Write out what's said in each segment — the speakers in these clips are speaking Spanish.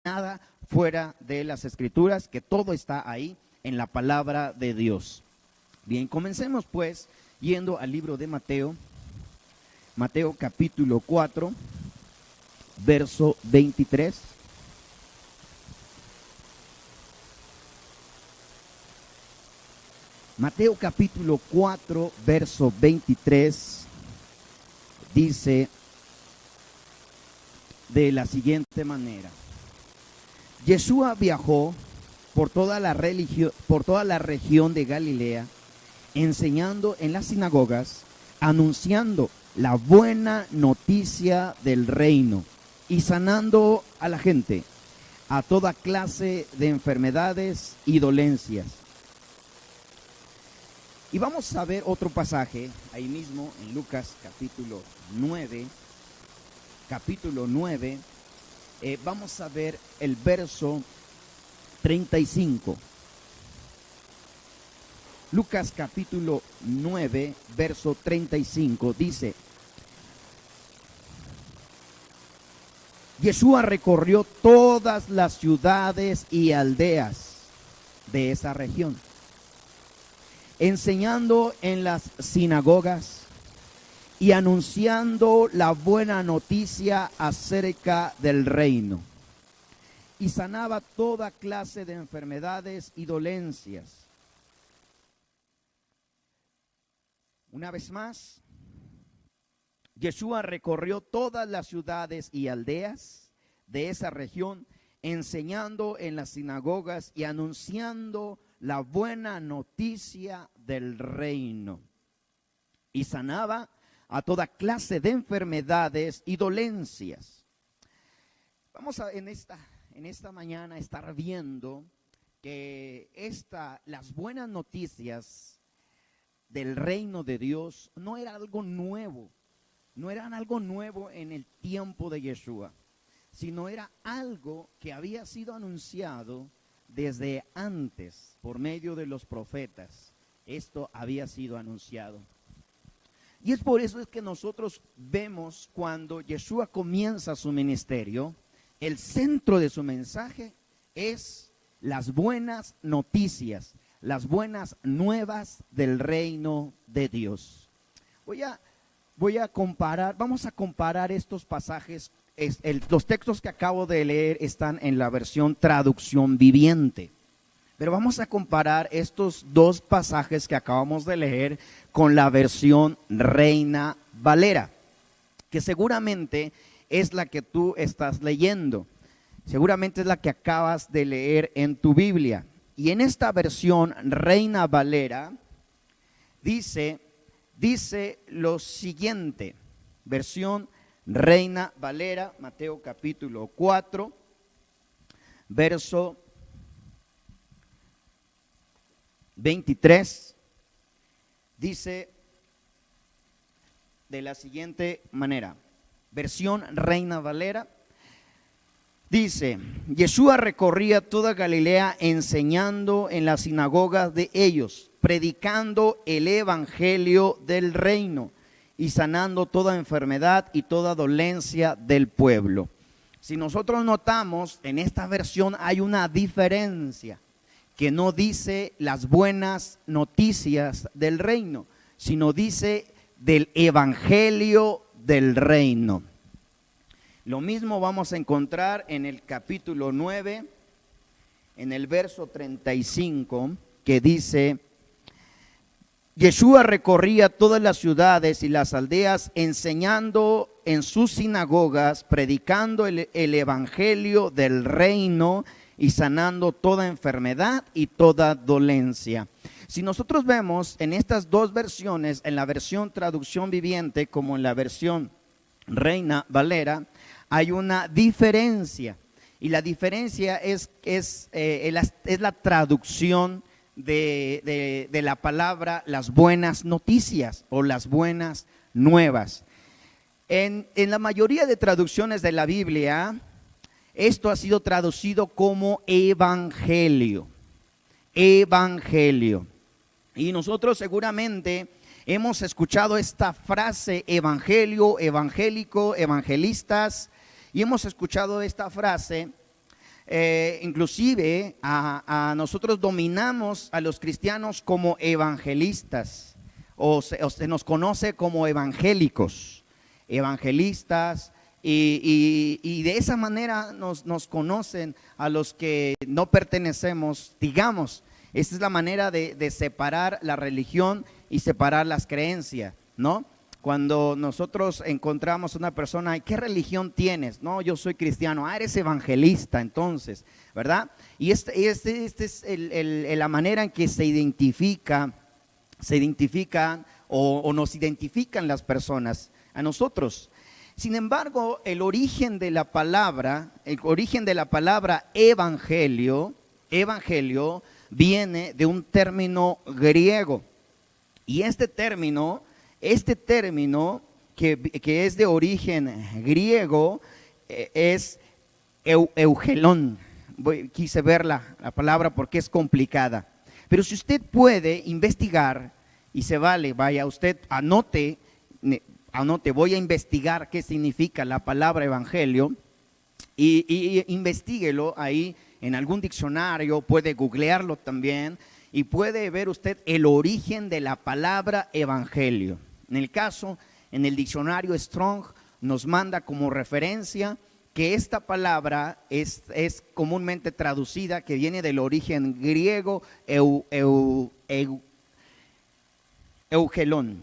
nada fuera de las Escrituras, que todo está ahí en la palabra de Dios. Bien, comencemos pues yendo al libro de Mateo, Mateo capítulo 4, verso 23. Mateo capítulo 4, verso 23, dice de la siguiente manera: Yeshua viajó por toda la región de Galilea, enseñando en las sinagogas, anunciando la buena noticia del reino y sanando a la gente a toda clase de enfermedades y dolencias. Y vamos a ver otro pasaje ahí mismo en Lucas capítulo 9. Vamos a ver el verso 35. Lucas capítulo 9, verso 35 dice: Yeshua recorrió todas las ciudades y aldeas de esa región, enseñando en las sinagogas y anunciando la buena noticia acerca del reino, y sanaba toda clase de enfermedades y dolencias. Una vez más, Yeshua recorrió todas las ciudades y aldeas de esa región, enseñando en las sinagogas y anunciando la buena noticia del reino, y sanaba a toda clase de enfermedades y dolencias. Vamos a en esta mañana estar viendo que las buenas noticias del reino de Dios no era algo nuevo, no eran algo nuevo en el tiempo de Yeshua, sino era algo que había sido anunciado desde antes por medio de los profetas. Esto había sido anunciado. Y es por eso es que nosotros vemos cuando Yeshua comienza su ministerio, el centro de su mensaje es las buenas noticias, las buenas nuevas del reino de Dios. Vamos a comparar estos pasajes. Los textos que acabo de leer están en la versión traducción viviente. Pero vamos a comparar estos dos pasajes que acabamos de leer con la versión Reina Valera, que seguramente es la que tú estás leyendo. Seguramente es la que acabas de leer en tu Biblia. Y en esta versión Reina Valera dice lo siguiente. Versión Reina Valera, Mateo capítulo 4, verso 23, dice de la siguiente manera. Versión Reina Valera dice: Yeshua recorría toda Galilea enseñando en las sinagogas de ellos, predicando el evangelio del reino y sanando toda enfermedad y toda dolencia del pueblo. Si nosotros notamos, en esta versión hay una diferencia, que no dice las buenas noticias del reino, sino dice del evangelio del reino. Lo mismo vamos a encontrar en el capítulo 9, en el verso 35, que dice: Yeshua recorría todas las ciudades y las aldeas, enseñando en sus sinagogas, predicando el evangelio del reino y sanando toda enfermedad y toda dolencia. Si nosotros vemos en estas dos versiones, en la versión traducción viviente como en la versión Reina Valera, hay una diferencia. Y la diferencia es la traducción de la palabra las buenas noticias o las buenas nuevas. En la mayoría de traducciones de la Biblia, esto ha sido traducido como evangelio. Evangelio. Y nosotros seguramente hemos escuchado esta frase evangelio, evangélico, evangelistas, y hemos escuchado esta frase inclusive a nosotros dominamos a los cristianos como evangelistas, o se nos conoce como evangélicos, evangelistas, y de esa manera nos conocen a los que no pertenecemos, digamos. Esta es la manera de separar la religión y separar las creencias, ¿no? Cuando nosotros encontramos una persona, ¿qué religión tienes? No, yo soy cristiano. Ah, eres evangelista, entonces, ¿verdad? Y este es la manera en que se identifican o nos identifican las personas a nosotros. Sin embargo, el origen de la palabra evangelio viene de un término griego. Y este término que es de origen griego es eugelón. Quise ver la palabra porque es complicada. Pero si usted puede investigar, y se vale, vaya, usted anote, voy a investigar qué significa la palabra evangelio, y investíguelo ahí en algún diccionario, puede googlearlo también, y puede ver usted el origen de la palabra evangelio. En el caso, en el diccionario Strong nos manda como referencia que esta palabra es comúnmente traducida, que viene del origen griego eugelión,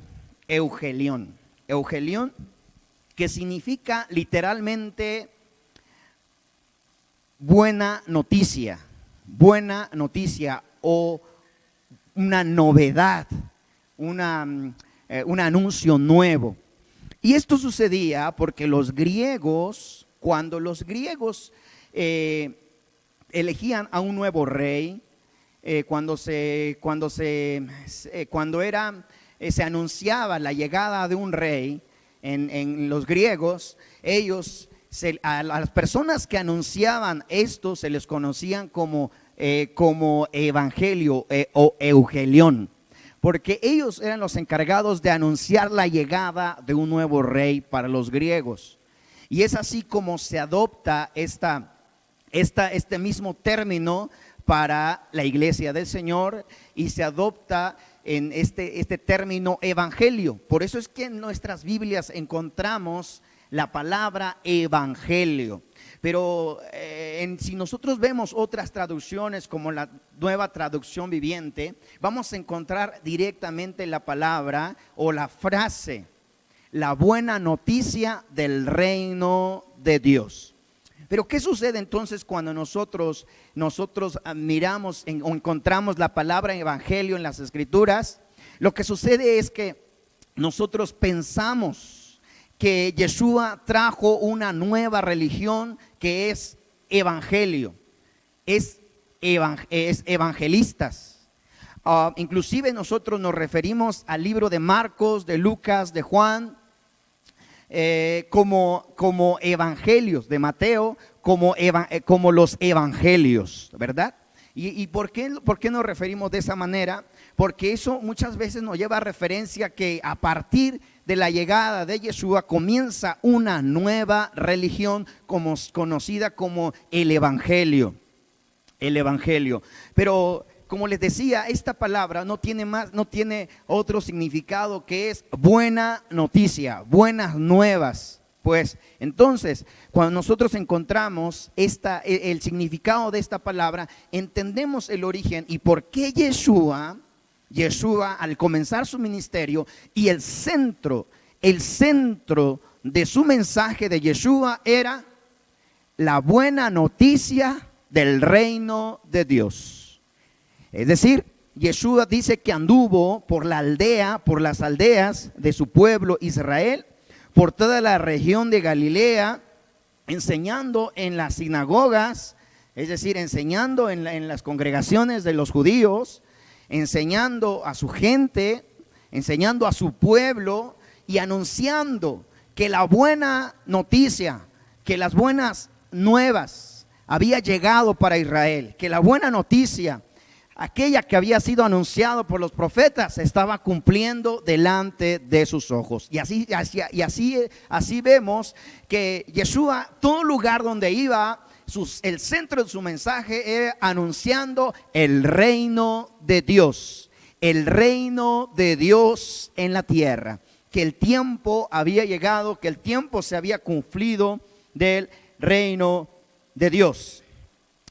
que significa literalmente buena noticia o una novedad, un anuncio nuevo. Y esto sucedía porque cuando los griegos elegían a un nuevo rey, cuando se anunciaba la llegada de un rey en los griegos, a las personas que anunciaban esto se les conocían como evangelio o eugelión, porque ellos eran los encargados de anunciar la llegada de un nuevo rey para los griegos. Y es así como se adopta este mismo término para la iglesia del Señor, y se adopta en este término evangelio. Por eso es que en nuestras Biblias encontramos la palabra evangelio. Pero si nosotros vemos otras traducciones como la Nueva Traducción Viviente, vamos a encontrar directamente la palabra o la frase, la buena noticia del reino de Dios. Pero ¿qué sucede entonces cuando nosotros miramos o encontramos la palabra evangelio en las Escrituras? Lo que sucede es que nosotros pensamos que Yeshua trajo una nueva religión que es evangelio, es evangelistas. Inclusive nosotros nos referimos al libro de Marcos, de Lucas, de Juan, como evangelios, de Mateo, como los evangelios, ¿verdad? ¿Y por qué nos referimos de esa manera? Porque eso muchas veces nos lleva a referencia que a partir de la llegada de Yeshua comienza una nueva religión conocida como el evangelio. Pero como les decía, esta palabra no tiene otro significado que es buena noticia, buenas nuevas. Pues entonces, cuando nosotros encontramos el significado de esta palabra, entendemos el origen y por qué Yeshua al comenzar su ministerio, y el centro de su mensaje de Yeshua era la buena noticia del reino de Dios. Es decir, Yeshua dice que anduvo por las aldeas de su pueblo Israel, por toda la región de Galilea, enseñando en las sinagogas, es decir, enseñando en las congregaciones de los judíos, enseñando a su gente, enseñando a su pueblo y anunciando que la buena noticia, que las buenas nuevas había llegado para Israel, que la buena noticia, aquella que había sido anunciado por los profetas, se estaba cumpliendo delante de sus ojos. Y así vemos que Yeshua, todo lugar donde iba, el centro de su mensaje era anunciando el reino de Dios. El reino de Dios en la tierra. Que el tiempo había llegado, que el tiempo se había cumplido del reino de Dios.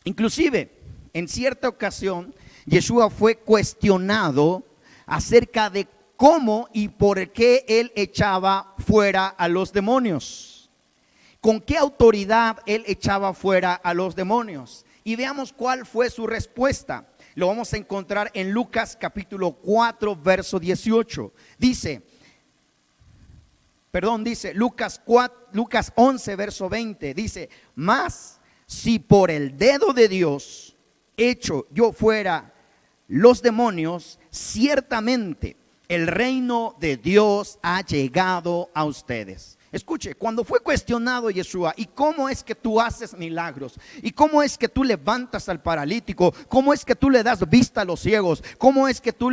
Inclusive, en cierta ocasión, Yeshua fue cuestionado acerca de cómo y por qué él echaba fuera a los demonios. ¿Con qué autoridad él echaba fuera a los demonios? Y veamos cuál fue su respuesta. Lo vamos a encontrar en Lucas capítulo 4, verso 18. Dice Lucas 11, verso 20. Dice, mas si por el dedo de Dios echo yo fuera los demonios, ciertamente el reino de Dios ha llegado a ustedes. Escuche, cuando fue cuestionado Yeshua, ¿y cómo es que tú haces milagros? ¿Y cómo es que tú levantas al paralítico? ¿Cómo es que tú le das vista a los ciegos? ¿Cómo es que tú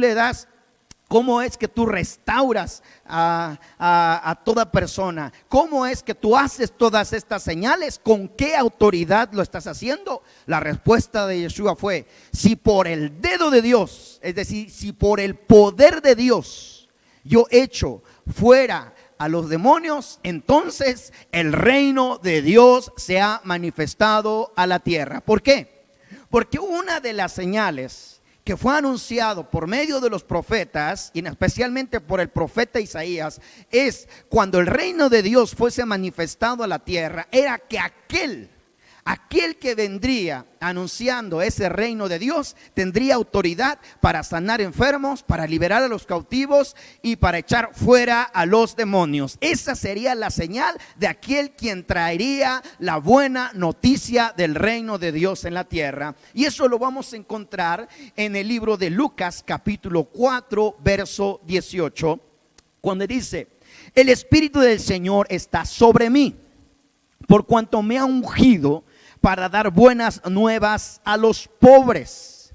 restauras a toda persona? ¿Cómo es que tú haces todas estas señales? ¿Con qué autoridad lo estás haciendo? La respuesta de Yeshua fue, si por el dedo de Dios, es decir, si por el poder de Dios yo echo fuera a los demonios, entonces el reino de Dios se ha manifestado a la tierra. ¿Por qué? Porque una de las señales que fue anunciado por medio de los profetas, y especialmente por el profeta Isaías, es cuando el reino de Dios fuese manifestado a la tierra, era que aquel que vendría anunciando ese reino de Dios tendría autoridad para sanar enfermos, para liberar a los cautivos y para echar fuera a los demonios. Esa sería la señal de aquel quien traería la buena noticia del reino de Dios en la tierra. Y eso lo vamos a encontrar en el libro de Lucas capítulo 4, verso 18, cuando dice, el Espíritu del Señor está sobre mí, por cuanto me ha ungido para dar buenas nuevas a los pobres.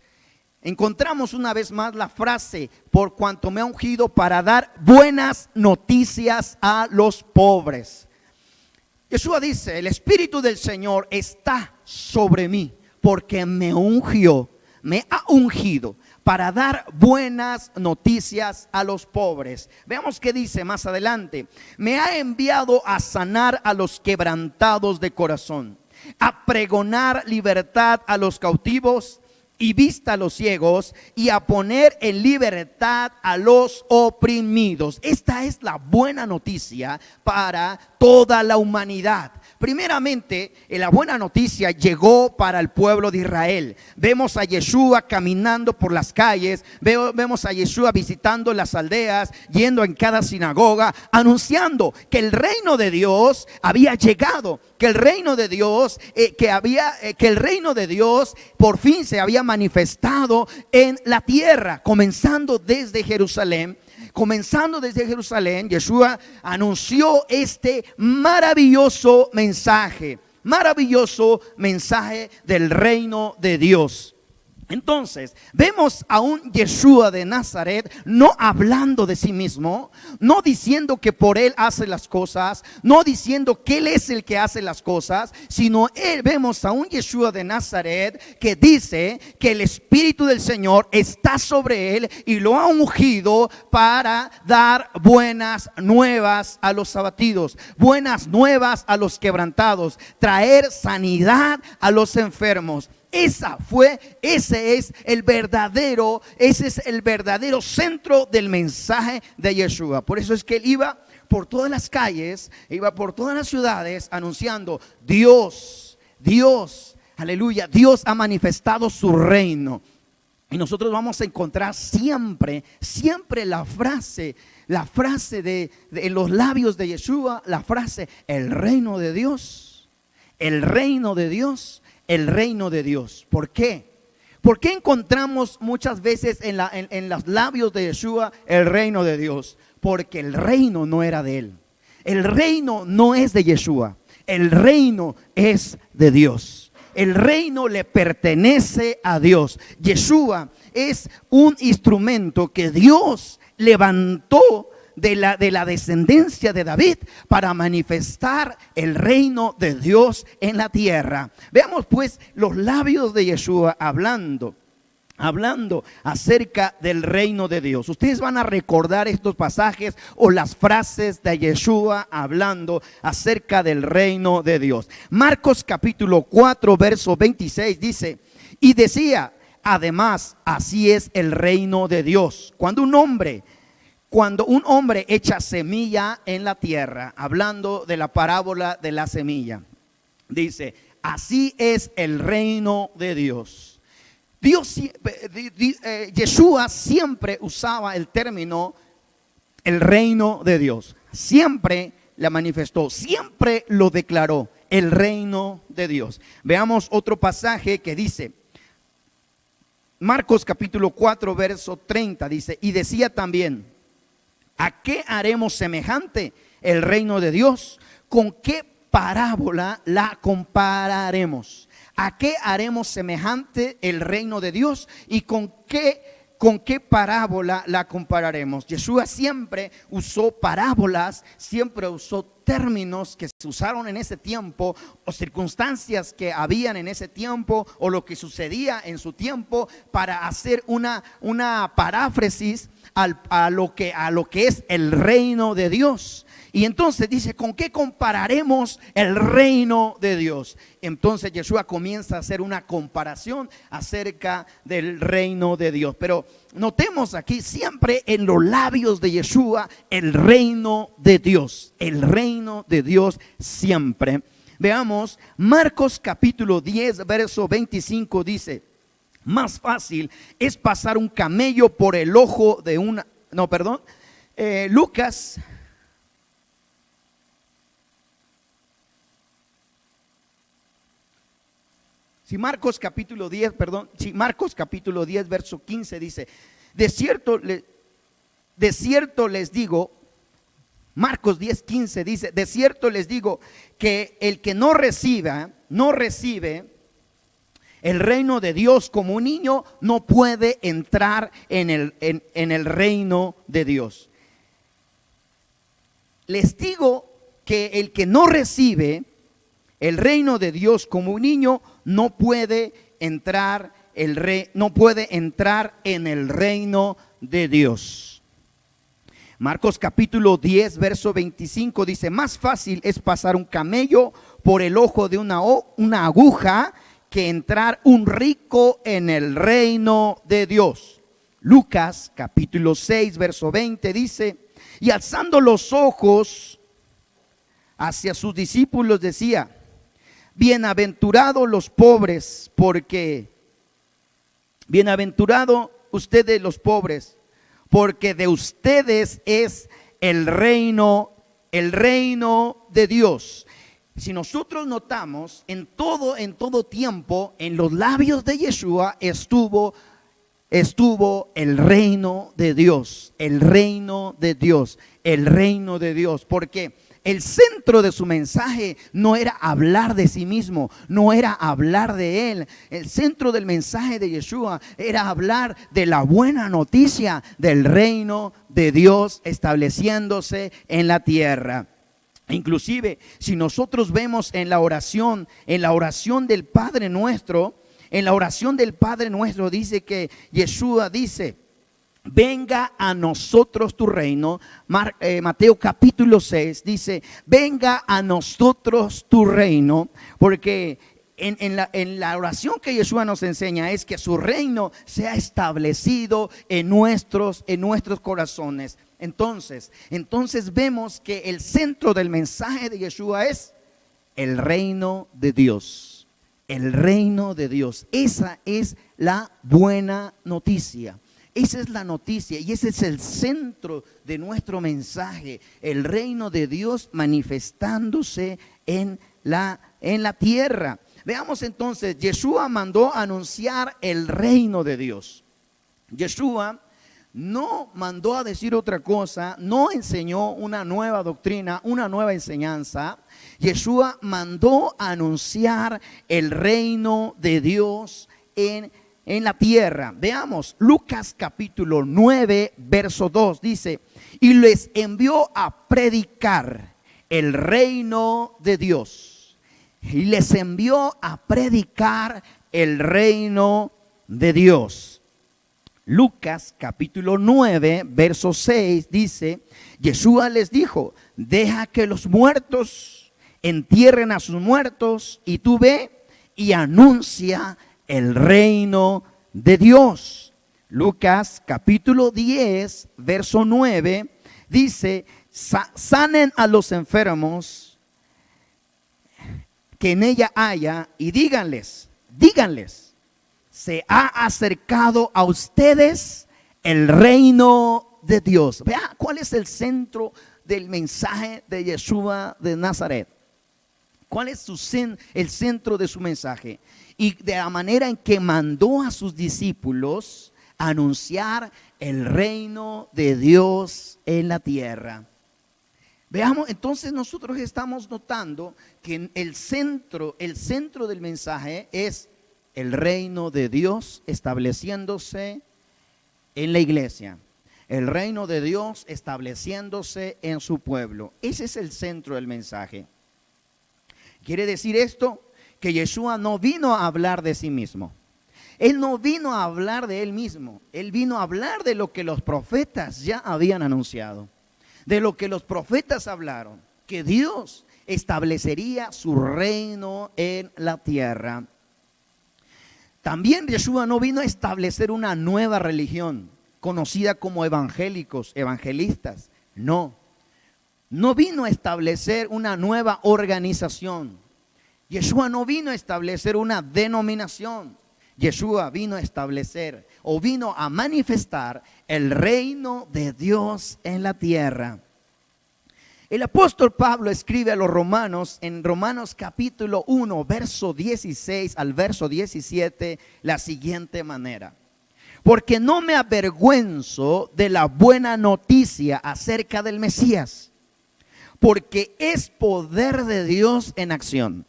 Encontramos una vez más la frase, por cuanto me ha ungido para dar buenas noticias a los pobres. Yeshua dice, el Espíritu del Señor está sobre mí, porque me ha ungido para dar buenas noticias a los pobres. Veamos qué dice más adelante. Me ha enviado a sanar a los quebrantados de corazón, a pregonar libertad a los cautivos y vista a los ciegos, y a poner en libertad a los oprimidos. Esta es la buena noticia para toda la humanidad. Primeramente, la buena noticia llegó para el pueblo de Israel. Vemos a Yeshua caminando por las calles, vemos a Yeshua visitando las aldeas, yendo en cada sinagoga, anunciando que el reino de Dios había llegado, que el reino de Dios, que el reino de Dios por fin se había manifestado en la tierra, comenzando desde Jerusalén. Yeshua anunció este maravilloso mensaje del reino de Dios. Entonces, vemos a un Yeshua de Nazaret no hablando de sí mismo, no diciendo que por él hace las cosas, no diciendo que él es el que hace las cosas, sino vemos a un Yeshua de Nazaret que dice que el Espíritu del Señor está sobre él y lo ha ungido para dar buenas nuevas a los abatidos, buenas nuevas a los quebrantados, traer sanidad a los enfermos. Ese es el verdadero centro del mensaje de Yeshua. Por eso es que él iba por todas las calles, iba por todas las ciudades anunciando: Dios, aleluya, Dios ha manifestado su reino. Y nosotros vamos a encontrar siempre la frase en los labios de Yeshua, la frase: el reino de Dios, el reino de Dios. El reino de Dios. ¿Por qué? ¿Por qué encontramos muchas veces en los labios de Yeshua el reino de Dios? Porque el reino no era de él. El reino no es de Yeshua. El reino es de Dios. El reino le pertenece a Dios. Yeshua es un instrumento que Dios levantó de la descendencia de David para manifestar el reino de Dios en la tierra. Veamos pues los labios de Yeshua hablando acerca del reino de Dios. Ustedes van a recordar estos pasajes o las frases de Yeshua hablando acerca del reino de Dios. Marcos capítulo 4 verso 26 dice: y decía, además, así es el reino de Dios. Cuando un hombre echa semilla en la tierra, hablando de la parábola de la semilla, dice, así es el reino de Dios. Yeshua siempre usaba el término el reino de Dios. Siempre la manifestó, siempre lo declaró, el reino de Dios. Veamos otro pasaje que dice, Marcos capítulo 4 verso 30, dice, y decía también, ¿a qué haremos semejante el reino de Dios? ¿Con qué parábola la compararemos? ¿A qué haremos semejante el reino de Dios? ¿Y con qué parábola la compararemos? Yeshua siempre usó parábolas, siempre usó términos que se usaron en ese tiempo, o circunstancias que habían en ese tiempo, o lo que sucedía en su tiempo, para hacer una paráfrasis a lo que es el reino de Dios. Y entonces dice, ¿con qué compararemos el reino de Dios? Entonces Yeshua comienza a hacer una comparación acerca del reino de Dios. Pero notemos aquí siempre en los labios de Yeshua el reino de Dios. El reino de Dios siempre. Veamos, Marcos capítulo 10, verso 25 dice, más fácil es pasar un camello por el ojo de una... Lucas... Marcos capítulo 10, verso 15 dice, de cierto les digo, Marcos 10, 15 dice, de cierto les digo que el que no recibe el reino de Dios como un niño, no puede entrar en el reino de Dios. Les digo que el que no recibe el reino de Dios como un niño no puede entrar en el reino de Dios. Marcos capítulo 10 verso 25 dice, más fácil es pasar un camello por el ojo de una aguja que entrar un rico en el reino de Dios. Lucas capítulo 6 verso 20 dice, y alzando los ojos hacia sus discípulos decía, bienaventurados los pobres, bienaventurados ustedes los pobres, porque de ustedes es el reino de Dios. Si nosotros notamos, en todo tiempo, en los labios de Yeshua estuvo el reino de Dios, el reino de Dios, el reino de Dios, porque el centro de su mensaje no era hablar de sí mismo, no era hablar de él. El centro del mensaje de Yeshua era hablar de la buena noticia del reino de Dios estableciéndose en la tierra. Inclusive, si nosotros vemos en la oración del Padre Nuestro, dice que Yeshua dice, venga a nosotros tu reino. Mateo capítulo 6 dice, venga a nosotros tu reino, porque en la oración que Yeshua nos enseña es que su reino sea establecido en nuestros corazones. Entonces vemos que el centro del mensaje de Yeshua es el reino de Dios. El reino de Dios. Esa es la buena noticia. Esa es la noticia y ese es el centro de nuestro mensaje. El reino de Dios manifestándose en la tierra. Veamos entonces, Yeshua mandó anunciar el reino de Dios. Yeshua no mandó a decir otra cosa, no enseñó una nueva doctrina, una nueva enseñanza. Yeshua mandó a anunciar el reino de Dios en en la tierra. Veamos, Lucas capítulo 9, verso 2, dice, y les envió a predicar el reino de Dios. Y les envió a predicar el reino de Dios. Lucas capítulo 9, verso 6 dice, Yeshua les dijo, deja que los muertos entierren a sus muertos y tú ve y anuncia el reino de Dios. Lucas capítulo 10, verso 9 dice, sanen a los enfermos que en ella haya y díganles, se ha acercado a ustedes el reino de Dios. Vea cuál es el centro del mensaje de Yeshua de Nazaret. ¿Cuál es el centro de su mensaje? Y de la manera en que mandó a sus discípulos a anunciar el reino de Dios en la tierra. Veamos, entonces nosotros estamos notando que el centro del mensaje es el reino de Dios estableciéndose en la iglesia. El reino de Dios estableciéndose en su pueblo. Ese es el centro del mensaje. ¿Quiere decir esto? Que Yeshua no vino a hablar de sí mismo. Él no vino a hablar de él mismo. Él vino a hablar de lo que los profetas ya habían anunciado. De lo que los profetas hablaron. Que Dios establecería su reino en la tierra. También Yeshua no vino a establecer una nueva religión conocida como evangélicos, evangelistas. No vino a establecer una nueva organización. Yeshua no vino a establecer una denominación. Yeshua vino a establecer o vino a manifestar el reino de Dios en la tierra. El apóstol Pablo escribe a los romanos en Romanos capítulo 1, verso 16 al verso 17, la siguiente manera. Porque no me avergüenzo de la buena noticia acerca del Mesías, porque es poder de Dios en acción,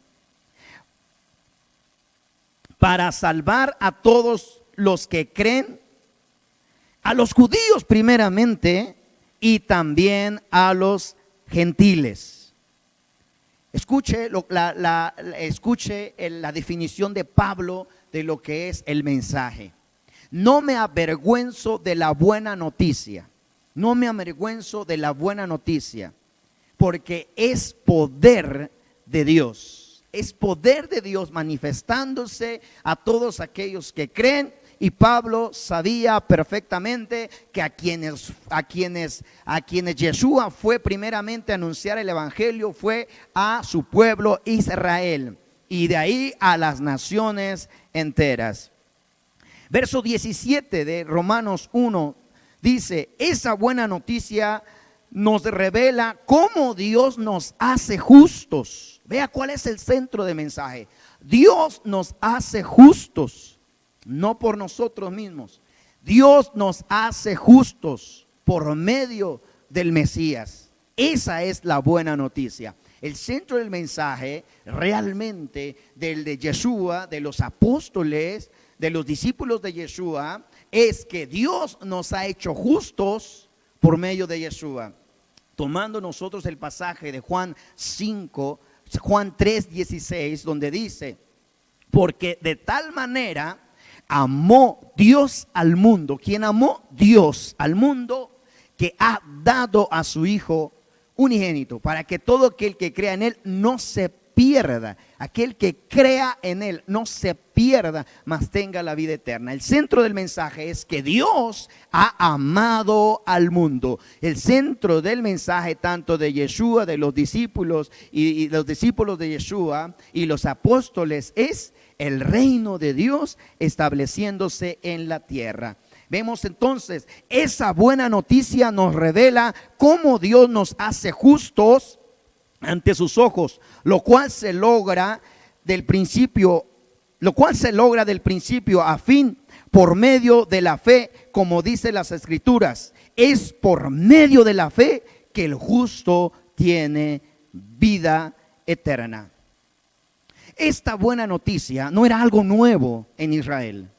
para salvar a todos los que creen, a los judíos primeramente y también a los gentiles. Escuche la definición de Pablo de lo que es el mensaje. No me avergüenzo de la buena noticia. No me avergüenzo de la buena noticia, porque es poder de Dios. Es poder de Dios manifestándose a todos aquellos que creen. Y Pablo sabía perfectamente que a quienes Yeshua fue primeramente a anunciar el evangelio fue a su pueblo Israel, y de ahí a las naciones enteras. Verso 17 de Romanos 1 dice, esa buena noticia nos revela cómo Dios nos hace justos. Vea cuál es el centro del mensaje. Dios nos hace justos. No por nosotros mismos. Dios nos hace justos por medio del Mesías. Esa es la buena noticia. El centro del mensaje realmente del de Yeshua, de los apóstoles, de los discípulos de Yeshua, es que Dios nos ha hecho justos por medio de Yeshua. Tomando nosotros el pasaje de Juan 3:16, donde dice, porque de tal manera amó Dios al mundo. ¿Quién amó? Dios al mundo, que ha dado a su Hijo unigénito, para que todo aquel que crea en Él no se pierda. Aquel que crea en Él no se pierda, mas tenga la vida eterna. El centro del mensaje es que Dios ha amado al mundo. El centro del mensaje tanto de Yeshua, de los discípulos y los discípulos de Yeshua y los apóstoles es el reino de Dios estableciéndose en la tierra. Vemos entonces, esa buena noticia nos revela cómo Dios nos hace justos ante sus ojos, lo cual se logra del principio a fin por medio de la fe, como dice las Escrituras. Es por medio de la fe que el justo tiene vida eterna. Esta buena noticia no era algo nuevo en Israel.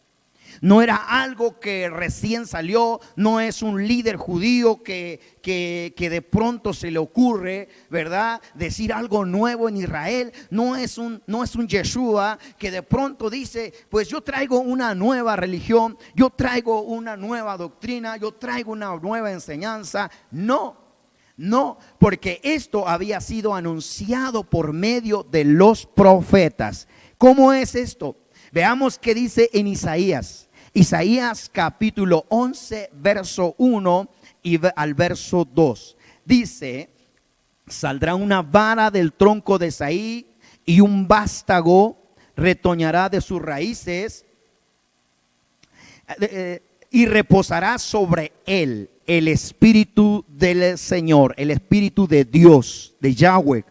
No era algo que recién salió, no es un líder judío que de pronto se le ocurre, ¿verdad?, decir algo nuevo en Israel. No es un Yeshua que de pronto dice, pues yo traigo una nueva religión, yo traigo una nueva doctrina, yo traigo una nueva enseñanza. No, porque esto había sido anunciado por medio de los profetas. ¿Cómo es esto? Veamos qué dice en Isaías capítulo 11, verso 1 y al verso 2. Dice: saldrá una vara del tronco de Isaí y un vástago retoñará de sus raíces, y reposará sobre él el espíritu del Señor, el espíritu de Dios, de Yahweh.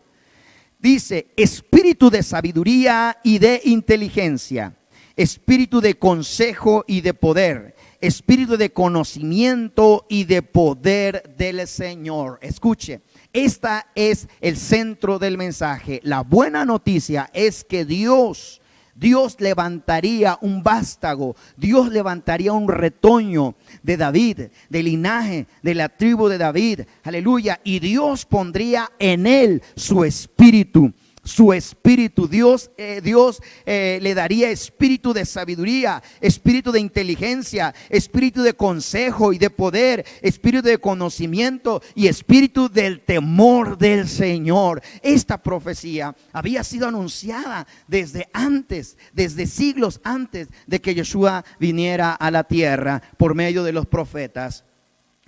Dice: espíritu de sabiduría y de inteligencia, espíritu de consejo y de poder, espíritu de conocimiento y de poder del Señor. Escuche, esta es el centro del mensaje. La buena noticia es que Dios levantaría un vástago, Dios levantaría un retoño de David, del linaje de la tribu de David, aleluya, y Dios pondría en él su espíritu. Dios le daría espíritu de sabiduría, espíritu de inteligencia, espíritu de consejo y de poder, espíritu de conocimiento y espíritu del temor del Señor. Esta profecía había sido anunciada desde siglos antes de que Yeshua viniera a la tierra por medio de los profetas.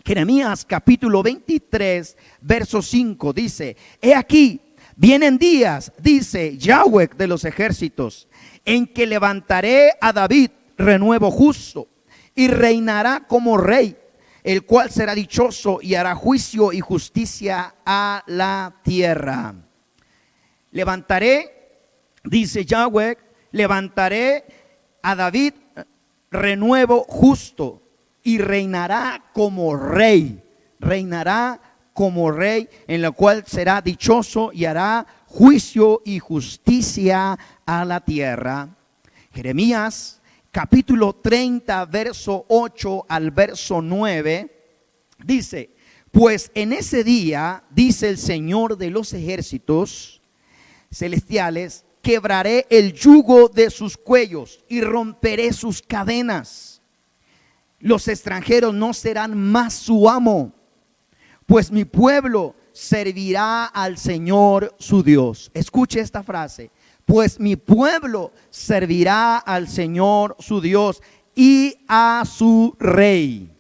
Jeremías capítulo 23, verso 5 dice: he aquí, vienen días, dice Yahweh de los ejércitos, en que levantaré a David renuevo justo y reinará como rey, el cual será dichoso y hará juicio y justicia a la tierra. Levantaré, dice Yahweh, levantaré a David renuevo justo y reinará como rey, en la cual será dichoso y hará juicio y justicia a la tierra. Jeremías capítulo 30, verso 8 al verso 9 dice: pues en ese día, dice el Señor de los ejércitos celestiales, quebraré el yugo de sus cuellos y romperé sus cadenas. Los extranjeros no serán más su amo, pues mi pueblo servirá al Señor su Dios. Escuche esta frase: pues mi pueblo servirá al Señor su Dios y a su rey.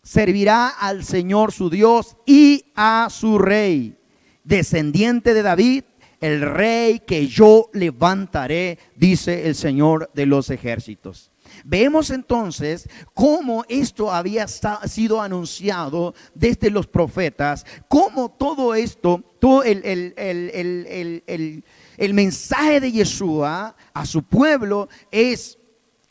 Servirá al Señor su Dios y a su rey, descendiente de David, el rey que yo levantaré, dice el Señor de los ejércitos. Vemos entonces cómo esto había sido anunciado desde los profetas, cómo todo esto, todo el mensaje de Yeshua a su pueblo es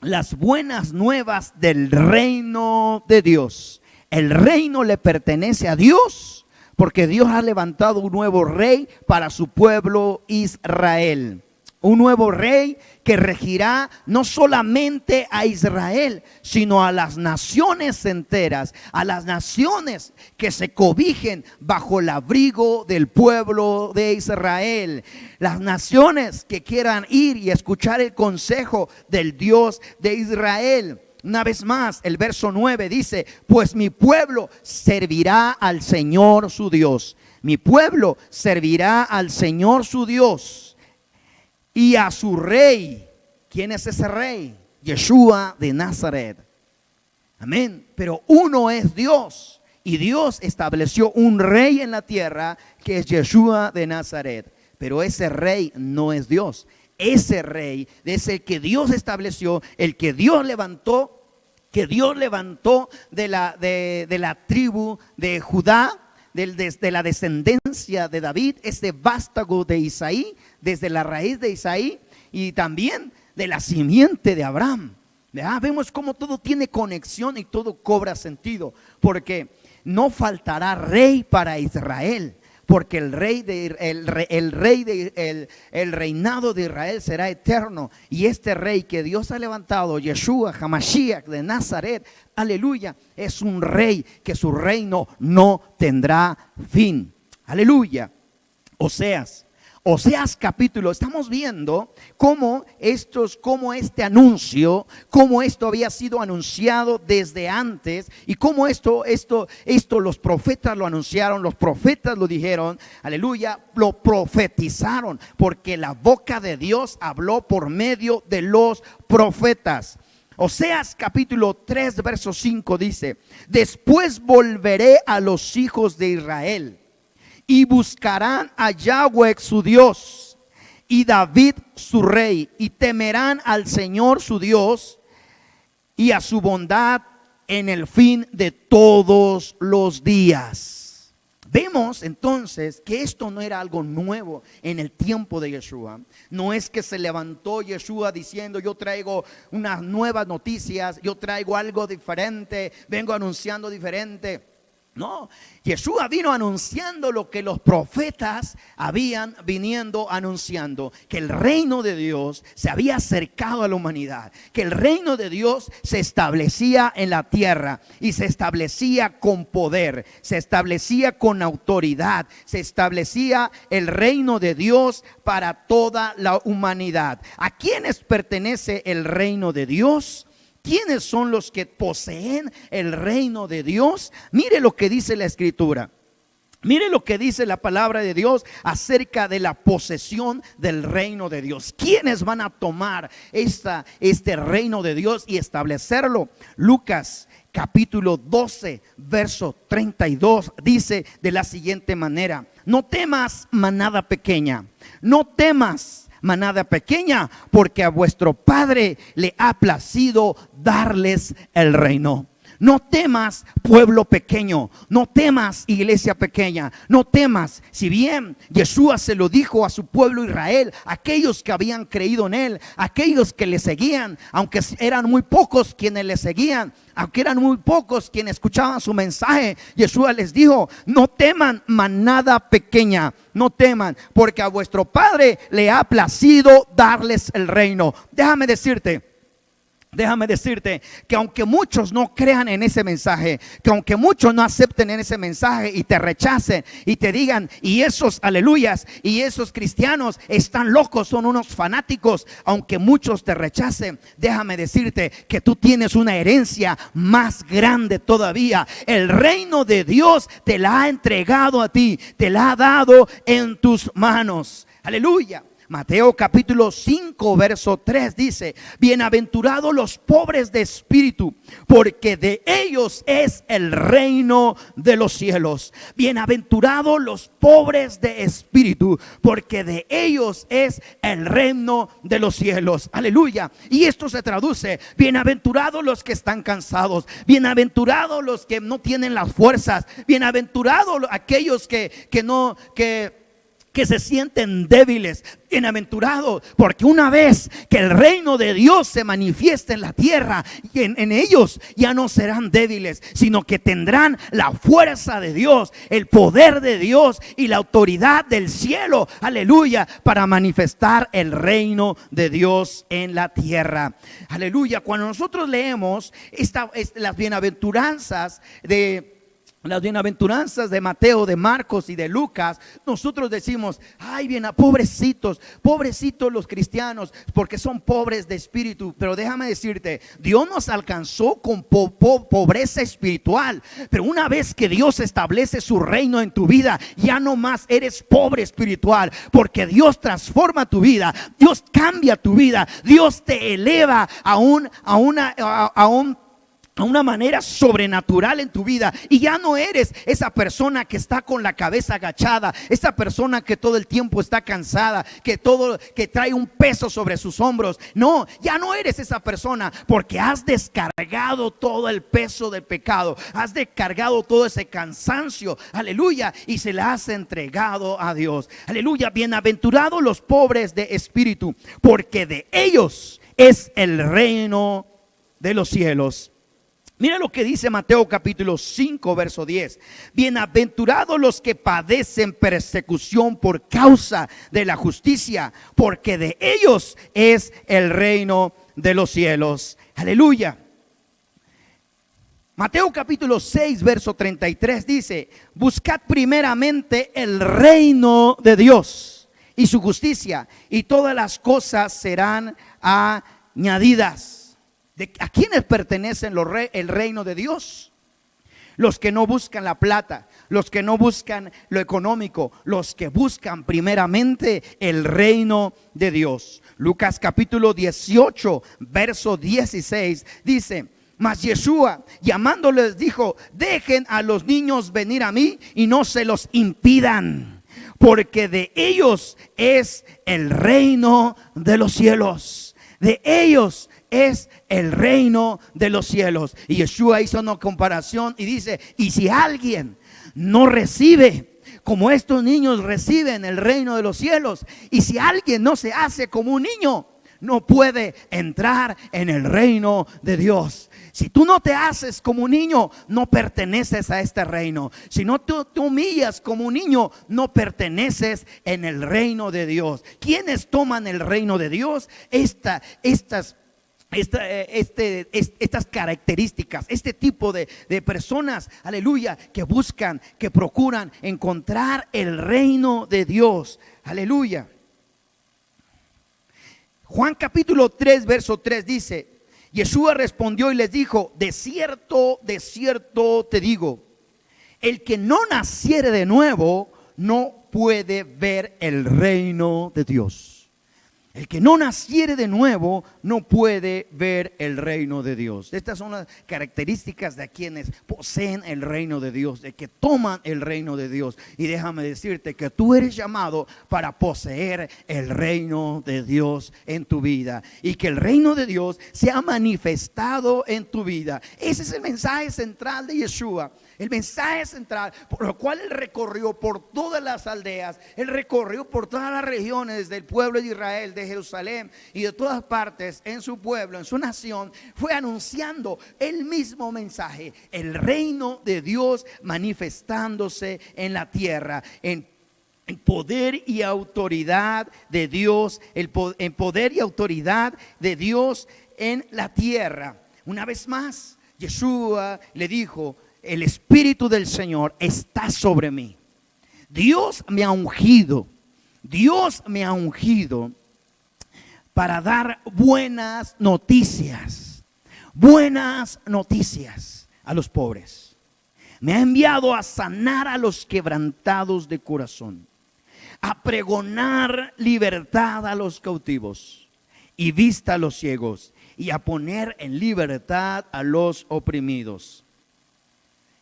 las buenas nuevas del reino de Dios. El reino le pertenece a Dios, porque Dios ha levantado un nuevo rey para su pueblo Israel. Un nuevo rey que regirá no solamente a Israel, sino a las naciones enteras, a las naciones que se cobijen bajo el abrigo del pueblo de Israel. Las naciones que quieran ir y escuchar el consejo del Dios de Israel. Una vez más, el verso 9 dice: pues mi pueblo servirá al Señor su Dios. Mi pueblo servirá al Señor su Dios y a su rey. ¿Quién es ese rey? Yeshua de Nazaret. Amén. Pero uno es Dios, y Dios estableció un rey en la tierra que es Yeshua de Nazaret. Pero ese rey no es Dios. Ese rey es el que Dios estableció, el que Dios levantó, de la tribu de Judá, de la descendencia de David, ese vástago de Isaí, desde la raíz de Isaí, y también de la simiente de Abraham. Vemos cómo todo tiene conexión y todo cobra sentido, porque no faltará rey para Israel, porque el reinado de Israel será eterno. Y este rey que Dios ha levantado, Yeshua HaMashiach de Nazaret, aleluya, es un rey que su reino no tendrá fin. Aleluya. Oseas capítulo, estamos viendo cómo este anuncio, cómo esto había sido anunciado desde antes y cómo esto los profetas lo anunciaron, los profetas lo dijeron, aleluya, lo profetizaron, porque la boca de Dios habló por medio de los profetas. Oseas capítulo 3 verso 5 dice: después volveré a los hijos de Israel y buscarán a Yahweh su Dios y David su rey, y temerán al Señor su Dios y a su bondad en el fin de todos los días. Vemos entonces que esto no era algo nuevo en el tiempo de Yeshua. No es que se levantó Yeshua diciendo: yo traigo unas nuevas noticias, yo traigo algo diferente, vengo anunciando diferente. No, Yeshua vino anunciando lo que los profetas habían viniendo anunciando, que el reino de Dios se había acercado a la humanidad, que el reino de Dios se establecía en la tierra y se establecía con poder, se establecía con autoridad, se establecía el reino de Dios para toda la humanidad. ¿A quiénes pertenece el reino de Dios? ¿Quiénes son los que poseen el reino de Dios? Mire lo que dice la Escritura. Mire lo que dice la palabra de Dios acerca de la posesión del reino de Dios. ¿Quiénes van a tomar este reino de Dios y establecerlo? Lucas capítulo 12, verso 32 dice de la siguiente manera: no temas, manada pequeña, no temas, manada pequeña, porque a vuestro Padre le ha placido darles el reino. No temas, pueblo pequeño, no temas, iglesia pequeña, no temas. Si bien Yeshua se lo dijo a su pueblo Israel, aquellos que habían creído en él, aquellos que le seguían, aunque eran muy pocos quienes le seguían, aunque eran muy pocos quienes escuchaban su mensaje, Yeshua les dijo: no teman, manada pequeña, no teman, porque a vuestro Padre le ha placido darles el reino. Déjame decirte que aunque muchos no crean en ese mensaje, que aunque muchos no acepten en ese mensaje y te rechacen y te digan: y esos aleluyas y esos cristianos están locos, son unos fanáticos, aunque muchos te rechacen, déjame decirte que tú tienes una herencia más grande todavía. El reino de Dios te la ha entregado a ti, te la ha dado en tus manos. Aleluya. Mateo capítulo 5 verso 3 dice: bienaventurados los pobres de espíritu, porque de ellos es el reino de los cielos. Bienaventurados los pobres de espíritu, porque de ellos es el reino de los cielos. Aleluya. Y esto se traduce: bienaventurados los que están cansados, bienaventurados los que no tienen las fuerzas, bienaventurados aquellos que se sienten débiles. Bienaventurados, porque una vez que el reino de Dios se manifieste en la tierra, en ellos ya no serán débiles, sino que tendrán la fuerza de Dios, el poder de Dios y la autoridad del cielo, aleluya, para manifestar el reino de Dios en la tierra. Aleluya. Cuando nosotros leemos las bienaventuranzas de Mateo, de Marcos y de Lucas, nosotros decimos: ay, bien, pobrecitos los cristianos, porque son pobres de espíritu. Pero déjame decirte, Dios nos alcanzó con pobreza espiritual, pero una vez que Dios establece su reino en tu vida, ya no más eres pobre espiritual, porque Dios transforma tu vida, Dios cambia tu vida, Dios te eleva a una manera sobrenatural en tu vida, y ya no eres esa persona que está con la cabeza agachada, esa persona que todo el tiempo está cansada, que trae un peso sobre sus hombros. No, ya no eres esa persona, porque has descargado todo el peso del pecado, has descargado todo ese cansancio, aleluya, y se la has entregado a Dios. Aleluya. Bienaventurados los pobres de espíritu, porque de ellos es el reino de los cielos. Mira lo que dice Mateo capítulo 5, verso 10. Bienaventurados los que padecen persecución por causa de la justicia, porque de ellos es el reino de los cielos. Aleluya. Mateo capítulo 6, verso 33 dice: buscad primeramente el reino de Dios y su justicia, y todas las cosas serán añadidas. ¿A quiénes pertenecen el reino de Dios? Los que no buscan la plata, los que no buscan lo económico, los que buscan primeramente el reino de Dios. Lucas capítulo 18, verso 16 dice: mas Yeshua, llamándoles, dijo: dejen a los niños venir a mí y no se los impidan, porque de ellos es el reino de los cielos. De ellos es el reino de los cielos. Y Yeshua hizo una comparación y dice: y si alguien no recibe como estos niños reciben el reino de los cielos, y si alguien no se hace como un niño, no puede entrar en el reino de Dios. Si tú no te haces como un niño, no perteneces a este reino. Si no te humillas como un niño, no perteneces en el reino de Dios. ¿Quiénes toman el reino de Dios? Estas características, este tipo de personas, aleluya, que buscan, que procuran encontrar el reino de Dios. Aleluya. Juan capítulo 3, verso 3 dice: Yeshua respondió y les dijo: de cierto te digo, el que no naciere de nuevo no puede ver el reino de Dios. El que no naciere de nuevo no puede ver el reino de Dios. Estas son las características de quienes poseen el reino de Dios, de que toman el reino de Dios. Y déjame decirte que tú eres llamado para poseer el reino de Dios en tu vida, y que el reino de Dios se ha manifestado en tu vida. Ese es el mensaje central de Yeshua. El mensaje central por lo cual Él recorrió por todas las aldeas, Él recorrió por todas las regiones del pueblo de Israel, de Jerusalén y de todas partes en su pueblo, en su nación, fue anunciando el mismo mensaje: el reino de Dios manifestándose en la tierra, en poder y autoridad de Dios, en poder y autoridad de Dios en la tierra. Una vez más, Yeshua le dijo: el Espíritu del Señor está sobre mí. Dios me ha ungido. Dios me ha ungido para dar buenas noticias. Buenas noticias a los pobres. Me ha enviado a sanar a los quebrantados de corazón, a pregonar libertad a los cautivos y vista a los ciegos, y a poner en libertad a los oprimidos.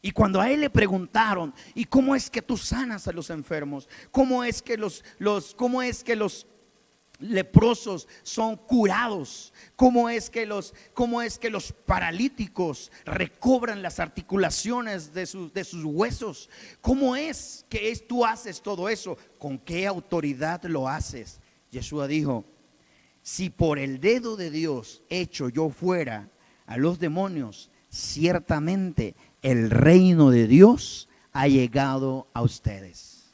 Y cuando a él le preguntaron: ¿y cómo es que tú sanas a los enfermos? ¿Cómo es que los leprosos son curados? ¿Cómo es que los paralíticos recobran las articulaciones de sus huesos? ¿Cómo es que tú haces todo eso? ¿Con qué autoridad lo haces? Yeshua dijo: si por el dedo de Dios hecho yo fuera a los demonios, ciertamente el reino de Dios ha llegado a ustedes.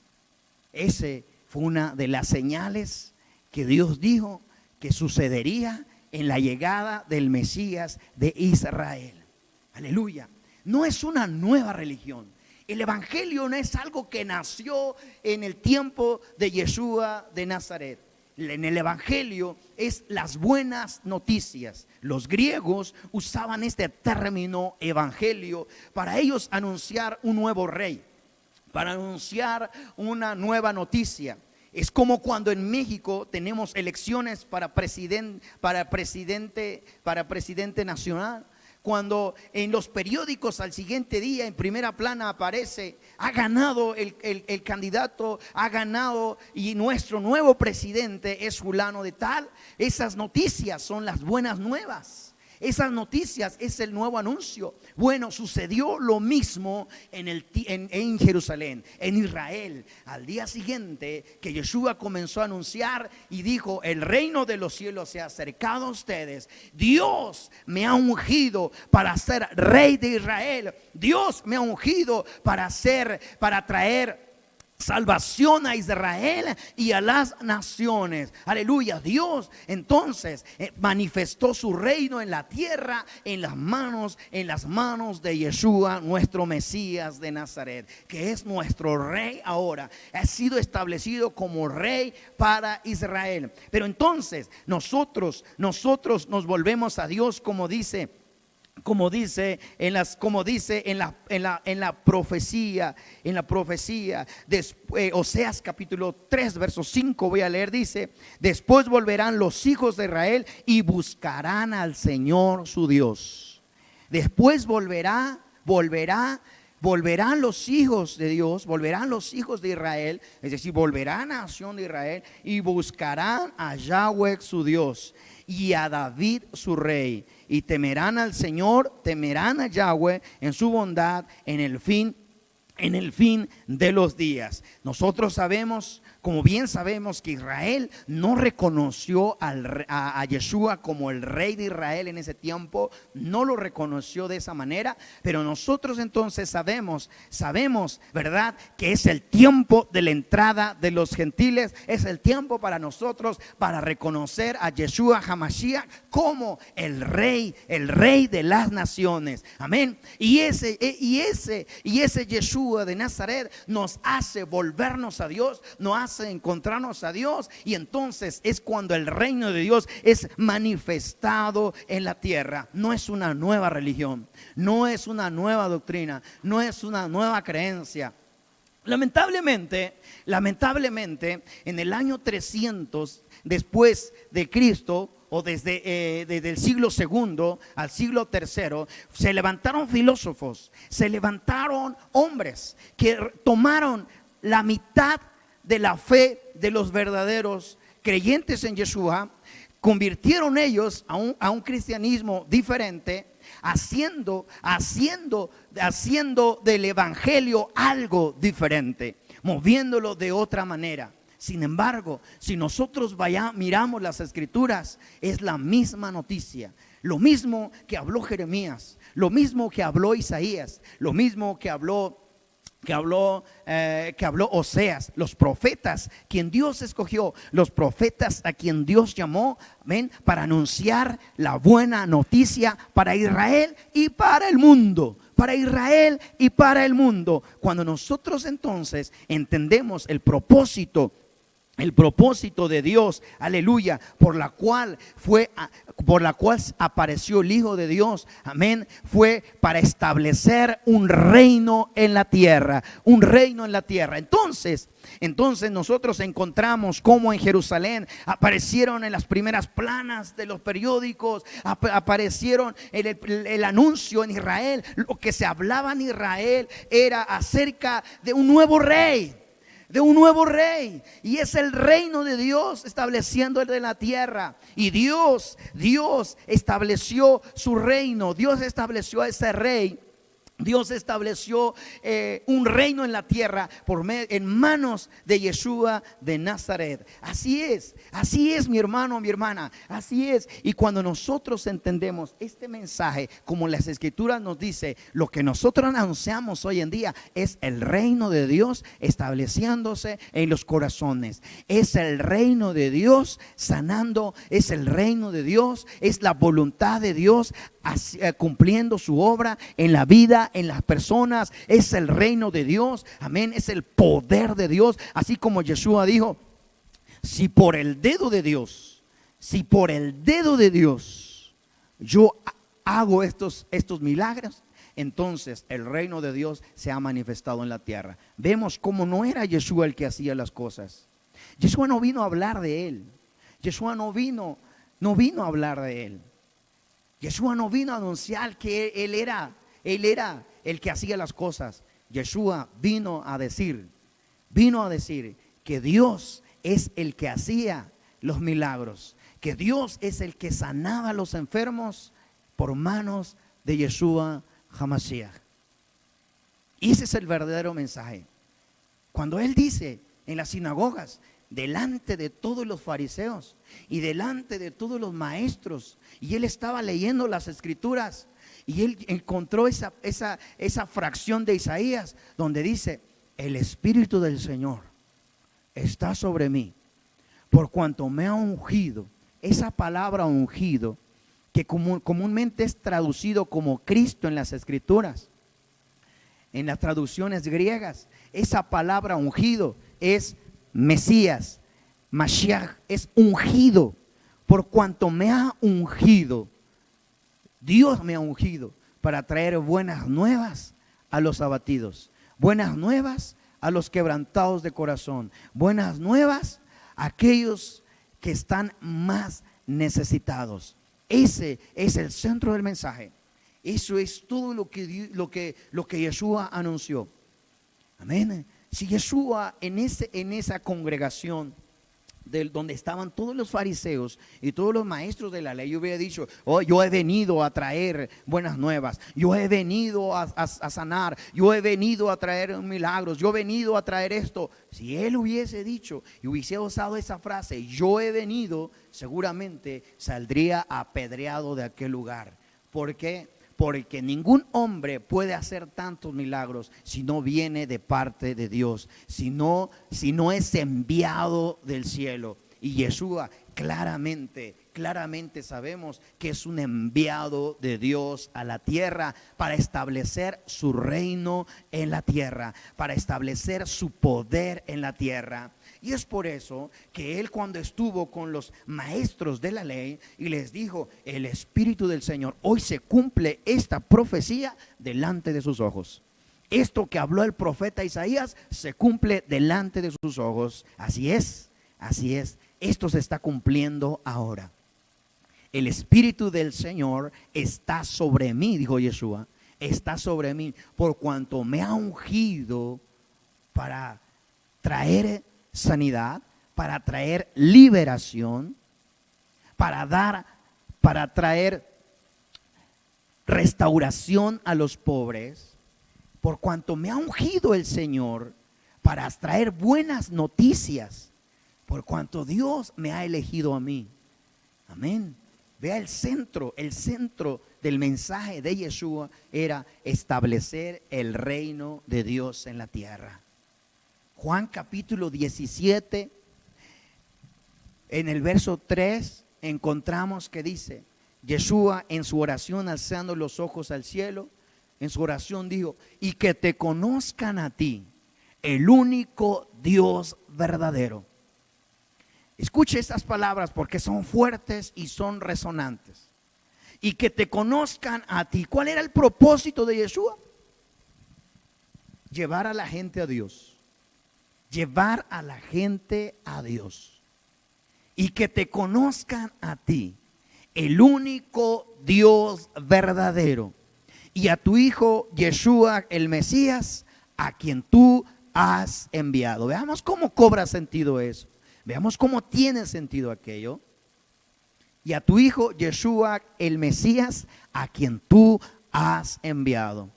Ese fue una de las señales que Dios dijo que sucedería en la llegada del Mesías de Israel. Aleluya. No es una nueva religión. El evangelio no es algo que nació en el tiempo de Yeshua de Nazaret. En el evangelio es las buenas noticias. Los griegos usaban este término evangelio para ellos anunciar un nuevo rey, para anunciar una nueva noticia. Es como cuando en México tenemos elecciones para presidente nacional. Cuando en los periódicos al siguiente día en primera plana aparece: ha ganado el candidato, ha ganado, y nuestro nuevo presidente es fulano de tal. Esas noticias son las buenas nuevas. Esas noticias es el nuevo anuncio. Bueno, sucedió lo mismo en Jerusalén, en Israel. Al día siguiente que Yeshua comenzó a anunciar y dijo: el reino de los cielos se ha acercado a ustedes. Dios me ha ungido para ser rey de Israel. Dios me ha ungido para traer salvación a Israel y a las naciones. Aleluya. Dios entonces manifestó su reino en la tierra en las manos de Yeshua, nuestro Mesías de Nazaret, que es nuestro rey ahora. Ha sido establecido como rey para Israel. Pero entonces nosotros nos volvemos a Dios, como dice en la profecía, Oseas capítulo 3 verso 5, voy a leer, dice: después volverán los hijos de Israel y buscarán al Señor su Dios. Después volverán los hijos de Dios, volverán los hijos de Israel, es decir, volverán a la nación de Israel y buscarán a Yahweh su Dios y a David su rey, y temerán al Señor, temerán a Yahweh en su bondad, en el fin de los días. Nosotros sabemos, como bien sabemos, que Israel no reconoció a Yeshua como el rey de Israel en ese tiempo, no lo reconoció de esa manera, pero nosotros entonces sabemos, ¿verdad?, que es el tiempo de la entrada de los gentiles, es el tiempo para nosotros para reconocer a Yeshua HaMashiach como el rey de las naciones. Amén. Y ese Yeshua de Nazaret nos hace volvernos a Dios, nos hace encontrarnos a Dios, y entonces es cuando el reino de Dios es manifestado en la tierra. No es una nueva religión, no es una nueva doctrina, no es una nueva creencia. Lamentablemente, en el año 300 después de Cristo, o desde el siglo segundo al siglo tercero, se levantaron filósofos, se levantaron hombres que tomaron la mitad de la fe de los verdaderos creyentes en Yeshua, convirtieron ellos a un cristianismo diferente, haciendo del evangelio algo diferente, moviéndolo de otra manera. Sin embargo, si nosotros miramos las escrituras, es la misma noticia, lo mismo que habló Jeremías, lo mismo que habló Isaías, lo mismo que habló Oseas, los profetas quien Dios escogió, los profetas a quien Dios llamó, amén, para anunciar la buena noticia para Israel y para el mundo. Para Israel y para el mundo. Cuando nosotros entonces entendemos el propósito de Dios, aleluya, por la cual apareció el Hijo de Dios, amén, fue para establecer un reino en la tierra, Entonces nosotros encontramos cómo en Jerusalén aparecieron en las primeras planas de los periódicos, aparecieron el anuncio en Israel. Lo que se hablaba en Israel era acerca de un nuevo rey, y es el reino de Dios estableciendo en la tierra. Y Dios estableció su reino, Dios estableció a ese rey. Dios estableció un reino en la tierra en manos de Yeshua de Nazaret. Así es mi hermano, mi hermana, así es. Y cuando nosotros entendemos este mensaje, como las escrituras nos dice, lo que nosotros anunciamos hoy en día es el reino de Dios estableciéndose en los corazones. Es el reino de Dios sanando, es el reino de Dios, es la voluntad de Dios cumpliendo su obra en la vida, en las personas. Es el reino de Dios, amén, es el poder de Dios. Así como Yeshua dijo: si por el dedo de Dios yo hago estos milagros, entonces el reino de Dios se ha manifestado en la tierra. Vemos cómo no era Yeshua el que hacía las cosas. Yeshua no vino a hablar de él. Yeshua no vino a hablar de él. Yeshua no vino a anunciar que él era el que hacía las cosas. Yeshua vino a decir que Dios es el que hacía los milagros, que Dios es el que sanaba a los enfermos por manos de Yeshua HaMashiach. Y ese es el verdadero mensaje. Cuando él dice en las sinagogas, delante de todos los fariseos y delante de todos los maestros, y él estaba leyendo las escrituras, y él encontró esa fracción de Isaías donde dice: el Espíritu del Señor está sobre mí, por cuanto me ha ungido. Esa palabra ungido, que comúnmente es traducido como Cristo en las escrituras, en las traducciones griegas, esa palabra ungido es Mesías, Mashiach, es ungido. Por cuanto me ha ungido, Dios me ha ungido para traer buenas nuevas a los abatidos, buenas nuevas a los quebrantados de corazón, buenas nuevas a aquellos que están más necesitados. Ese es el centro del mensaje. Eso es todo lo que Yeshua anunció. Amén. Si Yeshua en esa congregación donde estaban todos los fariseos y todos los maestros de la ley, yo hubiera dicho: oh, yo he venido a traer buenas nuevas, yo he venido a sanar, yo he venido a traer milagros, yo he venido a traer esto. Si él hubiese dicho y hubiese usado esa frase, yo he venido, seguramente saldría apedreado de aquel lugar. ¿Por qué? Porque ningún hombre puede hacer tantos milagros si no viene de parte de Dios, si no es enviado del cielo. Y Yeshua claramente sabemos que es un enviado de Dios a la tierra para establecer su reino en la tierra, para establecer su poder en la tierra. Y es por eso que él, cuando estuvo con los maestros de la ley y les dijo: el Espíritu del Señor, hoy se cumple esta profecía delante de sus ojos. Esto que habló el profeta Isaías se cumple delante de sus ojos. Así es. Esto se está cumpliendo ahora. El Espíritu del Señor está sobre mí, dijo Yeshua, está sobre mí, por cuanto me ha ungido para traer sanidad, para traer liberación, para traer restauración a los pobres, por cuanto me ha ungido el Señor para traer buenas noticias, por cuanto Dios me ha elegido a mí. Amén. Vea el centro del mensaje de Yeshua era establecer el reino de Dios en la tierra. Juan capítulo 17, en el verso 3 encontramos que dice: Yeshua en su oración, alzando los ojos al cielo, en su oración dijo: y que te conozcan a ti, el único Dios verdadero. Escuche estas palabras porque son fuertes y son resonantes. Y que te conozcan a ti. ¿Cuál era el propósito de Yeshua? Llevar a la gente a Dios. Llevar a la gente a Dios. Y que te conozcan a ti, el único Dios verdadero, y a tu Hijo Yeshua el Mesías, a quien tú has enviado. Veamos cómo cobra sentido eso. Veamos cómo tiene sentido aquello. Y a tu Hijo Yeshua el Mesías, a quien tú has enviado.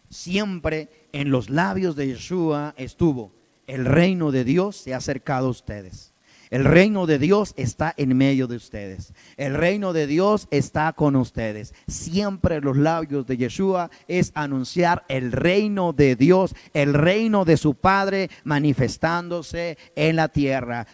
Siempre en los labios de Yeshua estuvo: el reino de Dios se ha acercado a ustedes. El reino de Dios está en medio de ustedes. El reino de Dios está con ustedes. Siempre en los labios de Yeshua es anunciar el reino de Dios, el reino de su Padre manifestándose en la tierra.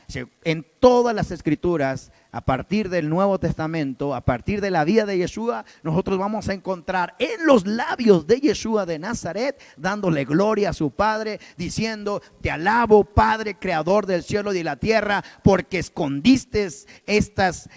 En todas las escrituras, a partir del Nuevo Testamento, a partir de la vida de Yeshua, nosotros vamos a encontrar en los labios de Yeshua de Nazaret, dándole gloria a su Padre, diciendo: te alabo, Padre, creador del cielo y de la tierra, porque escondiste estas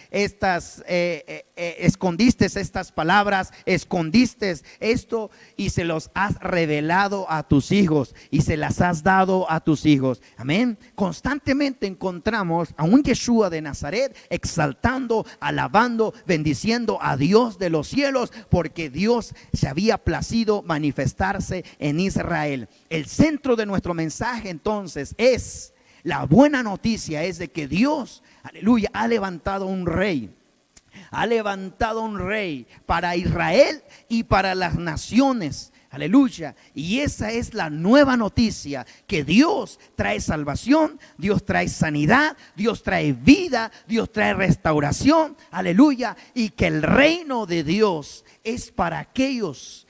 palabras, escondiste esto y se los has revelado a tus hijos y se las has dado a tus hijos. Amén. Constantemente encontramos a un Yeshua de Nazaret exaltando, alabando, bendiciendo a Dios de los cielos, porque Dios se había placido manifestarse en Israel. El centro de nuestro mensaje entonces es: la buena noticia es de que Dios, aleluya, ha levantado un rey. Ha levantado un rey para Israel y para las naciones. Aleluya. Y esa es la nueva noticia, que Dios trae salvación, Dios trae sanidad, Dios trae vida, Dios trae restauración. Aleluya. Y que el reino de Dios es para aquellos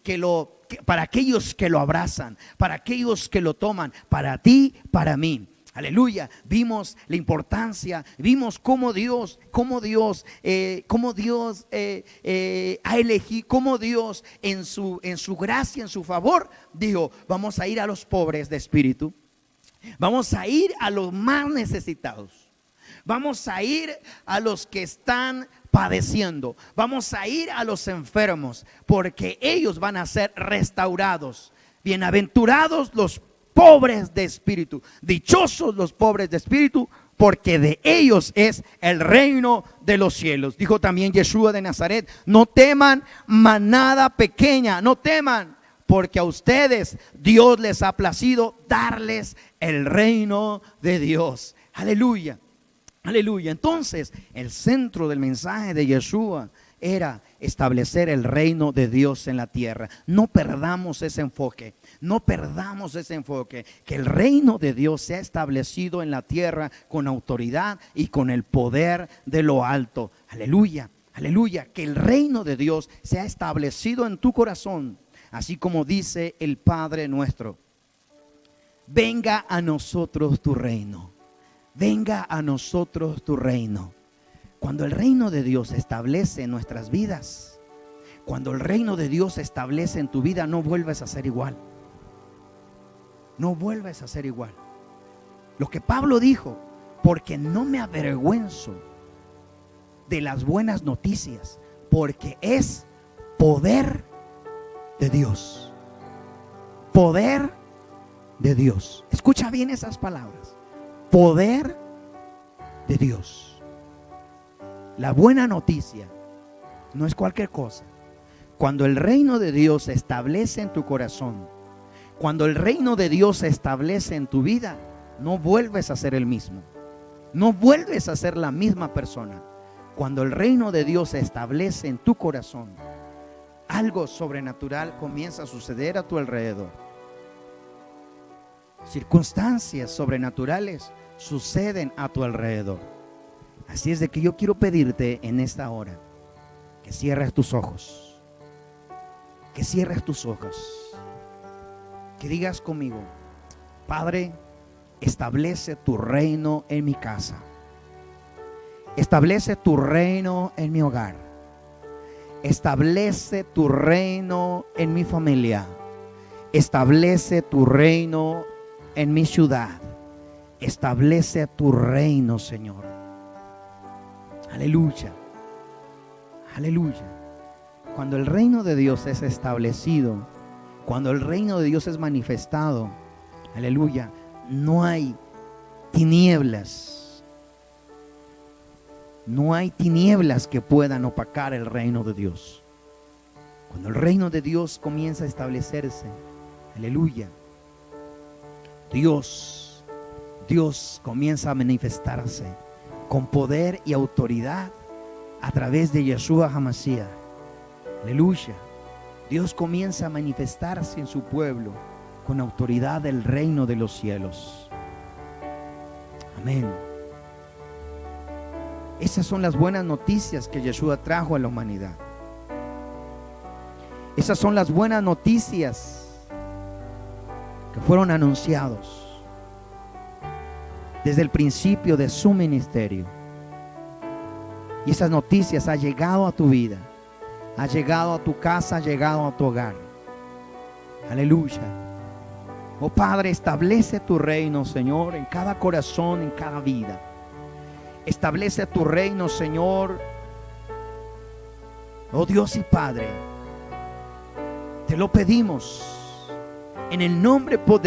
que lo abrazan, para aquellos que lo toman, para ti, para mí. Aleluya. Vimos la importancia, vimos cómo Dios ha elegido, cómo Dios en su gracia, en su favor, dijo: vamos a ir a los pobres de espíritu, vamos a ir a los más necesitados, vamos a ir a los que están padeciendo, vamos a ir a los enfermos, porque ellos van a ser restaurados. Bienaventurados los pobres de espíritu, dichosos los pobres de espíritu, porque de ellos es el reino de los cielos. Dijo también Yeshua de Nazaret: no teman, manada pequeña, no teman, porque a ustedes Dios les ha placido darles el reino de Dios. Aleluya, aleluya. Entonces, el centro del mensaje de Yeshua era establecer el reino de Dios en la tierra. No perdamos ese enfoque. No perdamos ese enfoque, que el reino de Dios se ha establecido en la tierra con autoridad y con el poder de lo alto. Aleluya, aleluya, que el reino de Dios se ha establecido en tu corazón, así como dice el Padre nuestro: venga a nosotros tu reino, venga a nosotros tu reino. Cuando el reino de Dios se establece en nuestras vidas, cuando el reino de Dios se establece en tu vida, no vuelves a ser igual. No vuelves a ser igual. Lo que Pablo dijo: porque no me avergüenzo de las buenas noticias, porque es poder de Dios. Poder de Dios. Escucha bien esas palabras. Poder de Dios. La buena noticia no es cualquier cosa. Cuando el reino de Dios se establece en tu corazón, cuando el reino de Dios se establece en tu vida, no vuelves a ser el mismo. No vuelves a ser la misma persona. Cuando el reino de Dios se establece en tu corazón, algo sobrenatural comienza a suceder a tu alrededor. Circunstancias sobrenaturales suceden a tu alrededor. Así es de que yo quiero pedirte en esta hora que cierres tus ojos. Que cierres tus ojos. Que digas conmigo: Padre, establece tu reino en mi casa. Establece tu reino en mi hogar. Establece tu reino en mi familia. Establece tu reino en mi ciudad. Establece tu reino, Señor. Aleluya. Aleluya. Cuando el reino de Dios es establecido, cuando el reino de Dios es manifestado, aleluya, no hay tinieblas. No hay tinieblas que puedan opacar el reino de Dios. Cuando el reino de Dios comienza a establecerse, aleluya, Dios comienza a manifestarse con poder y autoridad a través de Yeshua HaMashiach. Aleluya. Dios comienza a manifestarse en su pueblo con autoridad del reino de los cielos. Amén. Esas son las buenas noticias que Yeshua trajo a la humanidad. Esas son las buenas noticias que fueron anunciados desde el principio de su ministerio. Y esas noticias han llegado a tu vida, ha llegado a tu casa, ha llegado a tu hogar. Aleluya. Oh Padre, establece tu reino, Señor, en cada corazón, en cada vida. Establece tu reino, Señor. Oh Dios y Padre, te lo pedimos en el nombre poderoso